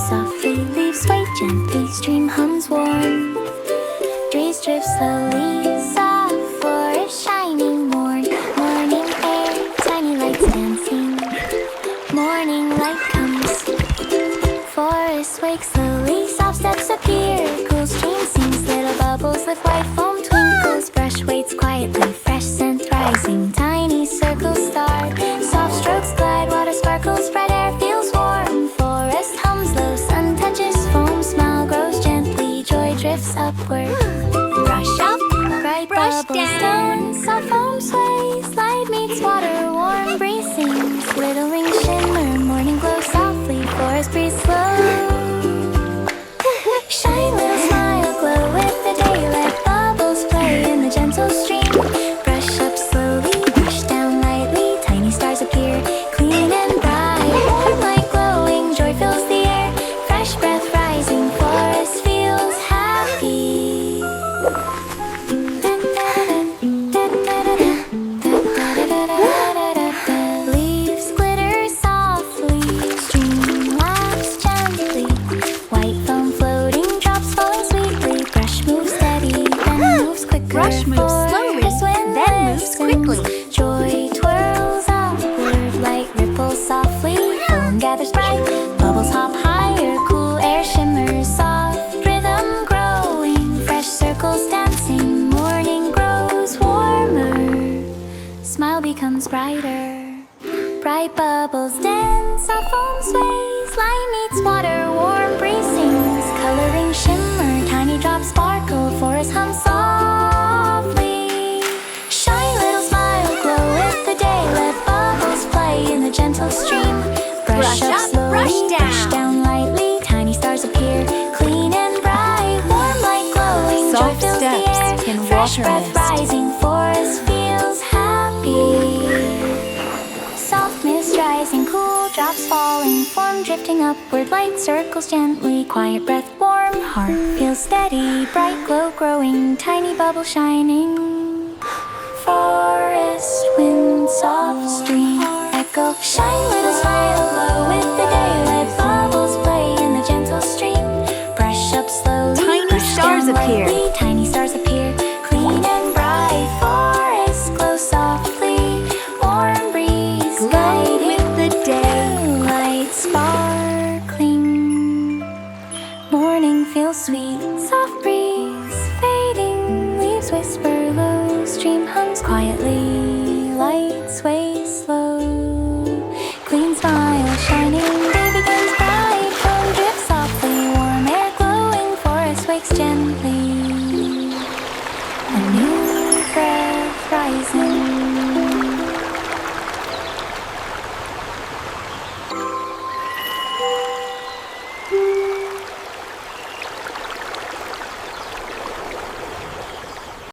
softly, leaves sway gently, stream hums warm. Breeze drifts slowly, soft forest shining, morning air, tiny lights dancing. Morning light comes, forest wakes slowly, soft steps appear, cool stream sings, little bubbles lift, white foam twinkles, brush waits quietly, fresh scent rising, tiny circles start, soft strokes glide, water sparkles, bright air feels warm, forest hums low, sun touches foam, smile grows gently, joy drifts upward. Brush up, bright brush bubbles down. soft foam sways, light meets water, warm breeze sings, little rings shimmer, morning glow softly, forest breeze slow. Shine little smile, glow with the daylight, bubbles play in the gentle stream. Brush up slowly, brush down lightly, tiny stars appear, clean and bright, warm light glowing, joy fills the air, fresh breath rising, forest feels happy. Leaves glitter softly, stream laughs gently, white foam floating, drops falling sweetly, brush moves steady, then moves quickly. Brush moves slowly, then moves quickly. Joy twirls upward, light ripples softly, foam gathers bright, bubbles hop higher, cool air shimmers soft, rhythm growing, fresh circles dancing, morning grows warmer, smile becomes brighter. Bright bubbles dance, soft foam sways, light meets water, warm breeze sings, coloring shimmer, tiny drops sparkle, forest hums softly. Shine little smile, glow with the day, let bubbles play in the gentle stream. Brush up slowly, brush down. lightly, tiny stars appear, clean and bright, warm light glowing, joy Soft fills the steps air, in fresh water breath mist. rising, forest feels happy. Soft mist rising, cool drops falling, form drifting upward, light circles gently, quiet breath warm, heart feels steady, bright glow growing, tiny bubble shining. Forest wind, soft stream, echo, shine little smile, glow with the